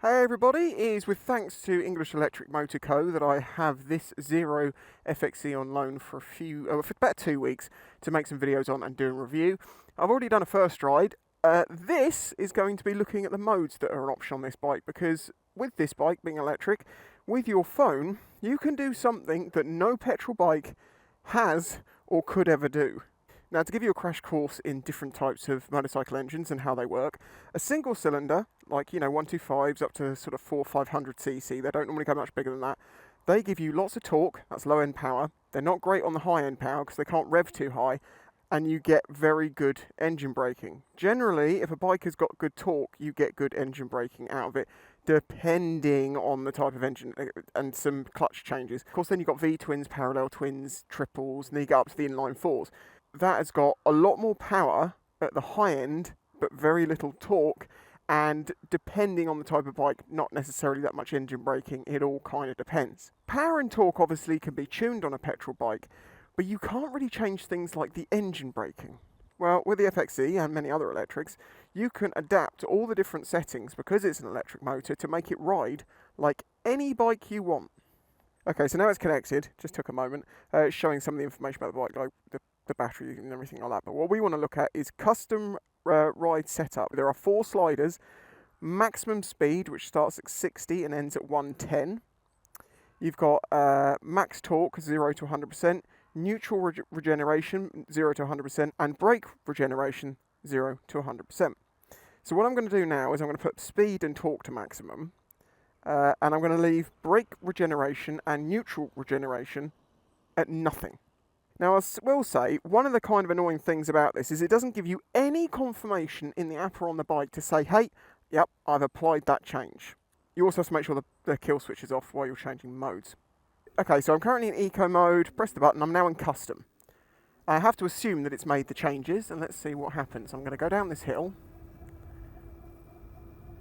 Hey everybody, it is with thanks to English Electric Motor Co that I have this Zero FXE on loan for for about 2 weeks to make some videos on and do a review. I've already done a first ride. This is going to be looking at the modes that are an option on this bike, because with this bike being electric, with your phone, you can do something that no petrol bike has or could ever do. Now, to give you a crash course in different types of motorcycle engines and how they work, a single cylinder, like, 125s up to sort of 400-500cc, they don't normally go much bigger than that. They give you lots of torque, that's low end power. They're not great on the high end power because they can't rev too high, and you get very good engine braking. Generally, if a bike has got good torque, you get good engine braking out of it, depending on the type of engine and some clutch changes. Of course, then you've got V-twins, parallel twins, triples, and then you get up to the inline fours. That has got a lot more power at the high end, but very little torque, and depending on the type of bike, not necessarily that much engine braking. It all kind of depends. Power and torque obviously can be tuned on a petrol bike, but you can't really change things like the engine braking. Well, with the FXE and many other electrics, you can adapt all the different settings, because it's an electric motor, to make it ride like any bike you want. Okay, so now it's connected. Just took a moment. It's showing some of the information about the bike, like the battery and everything like that. But what we want to look at is custom ride setup. There are 4 sliders, maximum speed, which starts at 60 and ends at 110. You've got max torque, 0 to 100%, neutral regeneration, 0 to 100%, and brake regeneration, 0 to 100%. So what I'm going to do now is I'm going to put speed and torque to maximum, and I'm going to leave brake regeneration and neutral regeneration at nothing. Now, I will say, one of the kind of annoying things about this is it doesn't give you any confirmation in the app or on the bike to say, hey, yep, I've applied that change. You also have to make sure the kill switch is off while you're changing modes. Okay, so I'm currently in eco mode, press the button, I'm now in custom. I have to assume that it's made the changes, and let's see what happens. I'm going to go down this hill,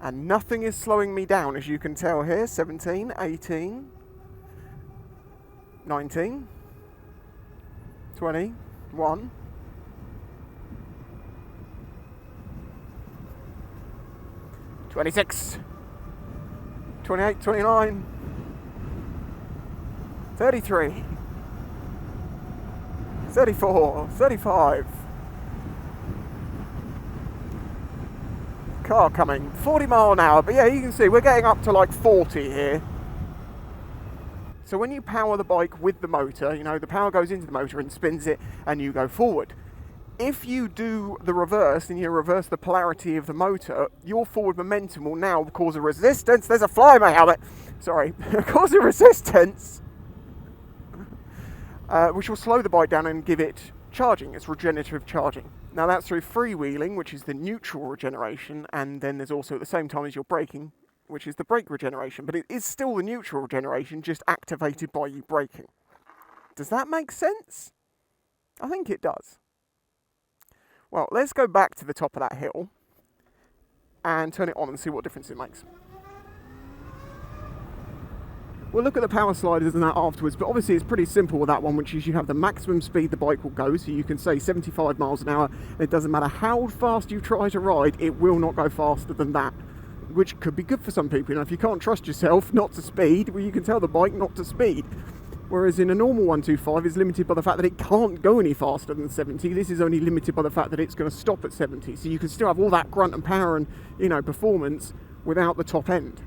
and nothing is slowing me down, as you can tell here. 17, 18, 19, 21, 26, 28, 29, 33, 34, 35. Car coming, 40 mile an hour, but yeah, you can see we're getting up to like 40 here. So when you power the bike with the motor, the power goes into the motor and spins it, and you go forward. If you do the reverse and you reverse the polarity of the motor, your forward momentum will now cause a resistance. There's a fly in my helmet. Sorry. Cause a resistance, which will slow the bike down and give it charging. It's regenerative charging. Now that's through freewheeling, which is the neutral regeneration, and then there's also at the same time as you're braking, which is the brake regeneration, but it is still the neutral regeneration, just activated by you braking. Does that make sense? I think it does. Well, let's go back to the top of that hill and turn it on and see what difference it makes. We'll look at the power sliders and that afterwards, but obviously it's pretty simple with that one, which is you have the maximum speed the bike will go, so you can say 75 miles an hour, and it doesn't matter how fast you try to ride, it will not go faster than that, which could be good for some people. If you can't trust yourself not to speed, well, you can tell the bike not to speed. Whereas in a normal 125, it's limited by the fact that it can't go any faster than 70. This is only limited by the fact that it's going to stop at 70. So you can still have all that grunt and power and, performance without the top end.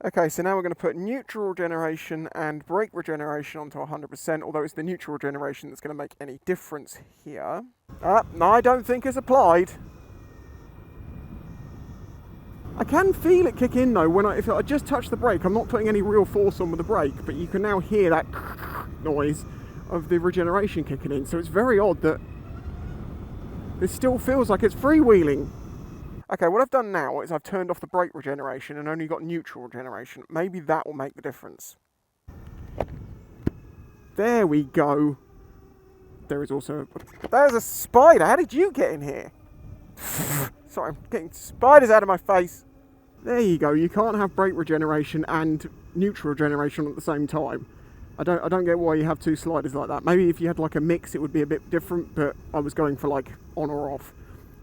Okay, so now we're going to put neutral regeneration and brake regeneration onto 100%, although it's the neutral regeneration that's going to make any difference here. No, I don't think it's applied. I can feel it kick in though, if I just touch the brake. I'm not putting any real force on with the brake, but you can now hear that noise of the regeneration kicking in. So it's very odd that this still feels like it's freewheeling. Okay, what I've done now is I've turned off the brake regeneration and only got neutral regeneration. Maybe that will make the difference. There we go. There's a spider. How did you get in here? Sorry, I'm getting spiders out of my face. There you go. You can't have brake regeneration and neutral regeneration at the same time. I don't get why you have 2 sliders like that. Maybe if you had like a mix, it would be a bit different, but I was going for like on or off.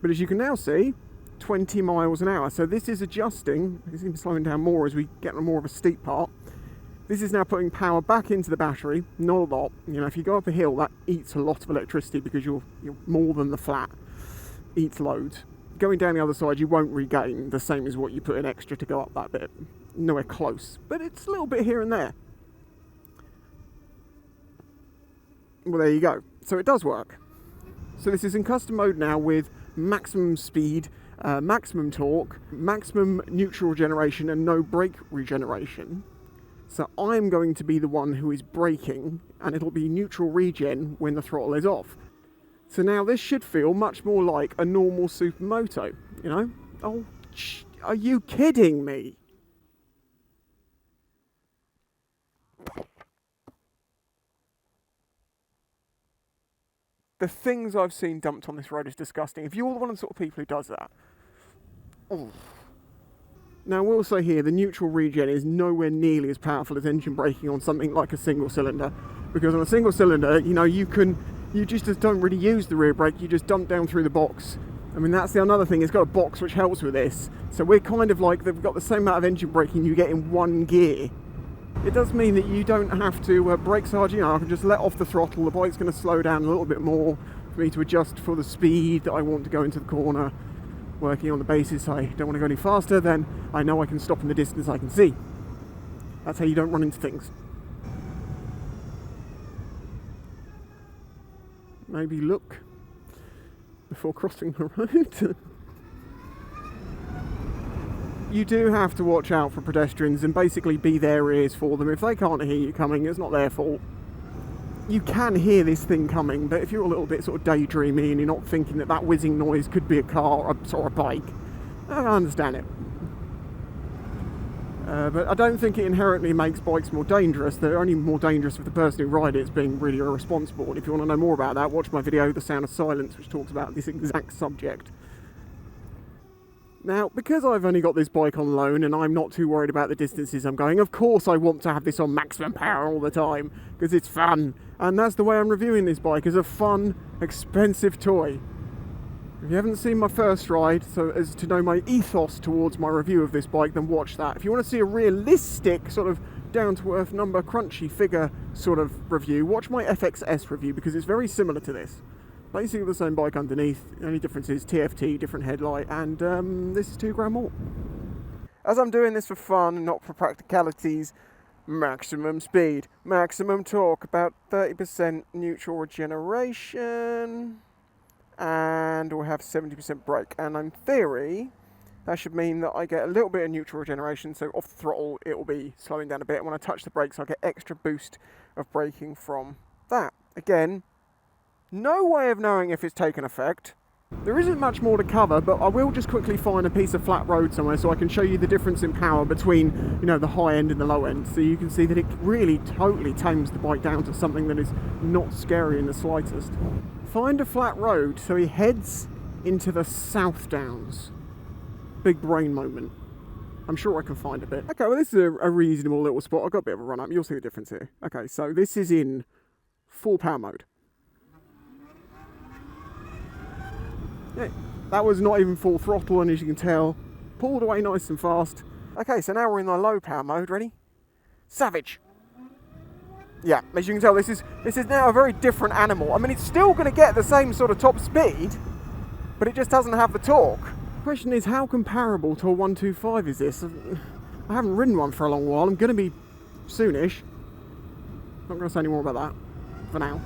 But as you can now see, 20 miles an hour. So this is adjusting, it's even slowing down more as we get on more of a steep part. This is now putting power back into the battery, not a lot. You know, if you go up a hill, that eats a lot of electricity because you're more than the flat, eats loads. Going down the other side, you won't regain the same as what you put in extra to go up that bit. Nowhere close, but it's a little bit here and there. Well, there you go. So it does work. So this is in custom mode now with maximum speed, maximum torque, maximum neutral regeneration and no brake regeneration. So I'm going to be the one who is braking, and it'll be neutral regen when the throttle is off. So now this should feel much more like a normal supermoto, you know? Oh, are you kidding me? The things I've seen dumped on this road is disgusting. If you're one of the sort of people who does that, oh. Now, I will say here, the neutral regen is nowhere nearly as powerful as engine braking on something like a single cylinder. Because on a single cylinder, you know, you just don't really use the rear brake, you just dump down through the box. I mean, that's the another thing, it's got a box which helps with this. So we're kind of like, they've got the same amount of engine braking you get in one gear. It does mean that you don't have to brake so hard, you know, I can just let off the throttle, the bike's going to slow down a little bit more for me to adjust for the speed that I want to go into the corner. Working on the basis I don't want to go any faster, then I know I can stop in the distance I can see. That's how you don't run into things. Maybe look before crossing the road. You do have to watch out for pedestrians and basically be their ears for them. If they can't hear you coming, it's not their fault. You can hear this thing coming, but if you're a little bit sort of daydreamy and you're not thinking that whizzing noise could be a car or a bike, I understand it. But I don't think it inherently makes bikes more dangerous. They're only more dangerous if the person who rides it's being really irresponsible. And if you want to know more about that, watch my video, The Sound of Silence, which talks about this exact subject. Now, because I've only got this bike on loan and I'm not too worried about the distances I'm going, of course I want to have this on maximum power all the time, because it's fun. And that's the way I'm reviewing this bike, as a fun, expensive toy. If you haven't seen my first ride, so as to know my ethos towards my review of this bike, then watch that. If you want to see a realistic, sort of down-to-earth number, crunchy figure sort of review, watch my FXS review, because it's very similar to this. Basically the same bike underneath, the only difference is TFT, different headlight, and this is 2 grand more. As I'm doing this for fun and not for practicalities, maximum speed, maximum torque, about 30% neutral regeneration, and we'll have 70% brake. And in theory, that should mean that I get a little bit of neutral regeneration, so off the throttle it will be slowing down a bit, and when I touch the brakes I'll get extra boost of braking from that. Again, no way of knowing if it's taken effect. There isn't much more to cover, but I will just quickly find a piece of flat road somewhere so I can show you the difference in power between, you know, the high end and the low end, so you can see that it really totally tames the bike down to something that is not scary in the slightest. Find a flat road, so he heads into the South Downs. Big brain moment. I'm sure I can find a bit. Okay, well this is a reasonable little spot. I've got a bit of a run up, you'll see the difference here. Okay, so this is in full power mode. Yeah, that was not even full throttle, and as you can tell, pulled away nice and fast. Okay, so now we're in the low power mode. Ready? Savage. Yeah, as you can tell, this is now a very different animal. I mean, it's still going to get the same sort of top speed, but it just doesn't have the torque. The question is, how comparable to a 125 is this? I haven't ridden one for a long while. I'm going to be soonish. Not going to say any more about that for now.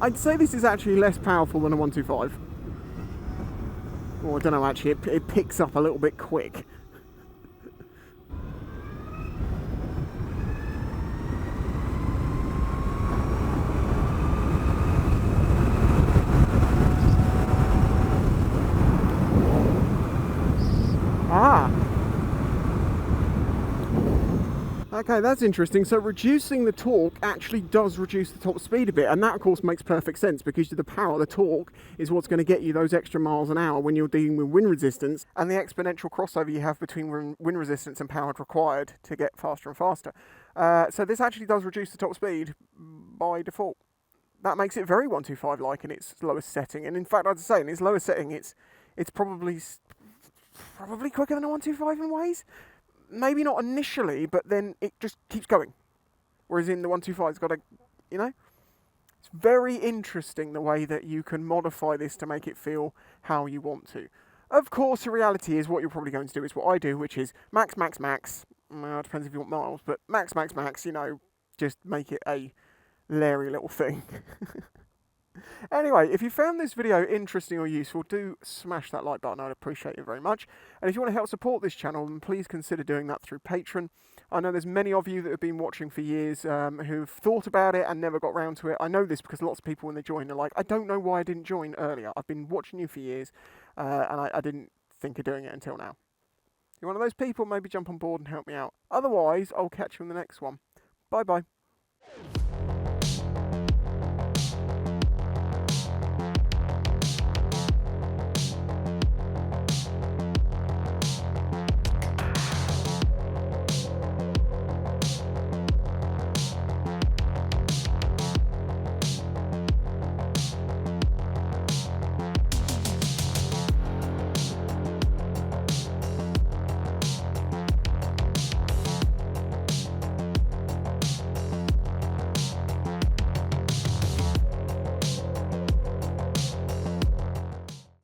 I'd say this is actually less powerful than a 125. Or I don't know, actually, it picks up a little bit quick. Ah! Okay, that's interesting. So reducing the torque actually does reduce the top speed a bit, and that of course makes perfect sense, because the power, the torque, is what's going to get you those extra miles an hour when you're dealing with wind resistance, and the exponential crossover you have between wind resistance and power required to get faster and faster. So this actually does reduce the top speed by default. That makes it very 125-like in its lowest setting, and in fact, I'd say in its lowest setting, it's It's probably quicker than a 125 in ways. Maybe not initially, but then it just keeps going. Whereas in the 125's got a, it's very interesting the way that you can modify this to make it feel how you want to. Of course, the reality is what you're probably going to do is what I do, which is max, max, max. Well, it depends if you want miles, but max, max, max, just make it a leery little thing. Anyway, if you found this video interesting or useful, do smash that like button. I'd appreciate it very much. And if you want to help support this channel, then please consider doing that through Patreon. I know there's many of you that have been watching for years who've thought about it and never got round to it. I know this because lots of people when they join are like, I don't know why I didn't join earlier. I've been watching you for years and I didn't think of doing it until now. If you're one of those people, maybe jump on board and help me out. Otherwise, I'll catch you in the next one. Bye bye.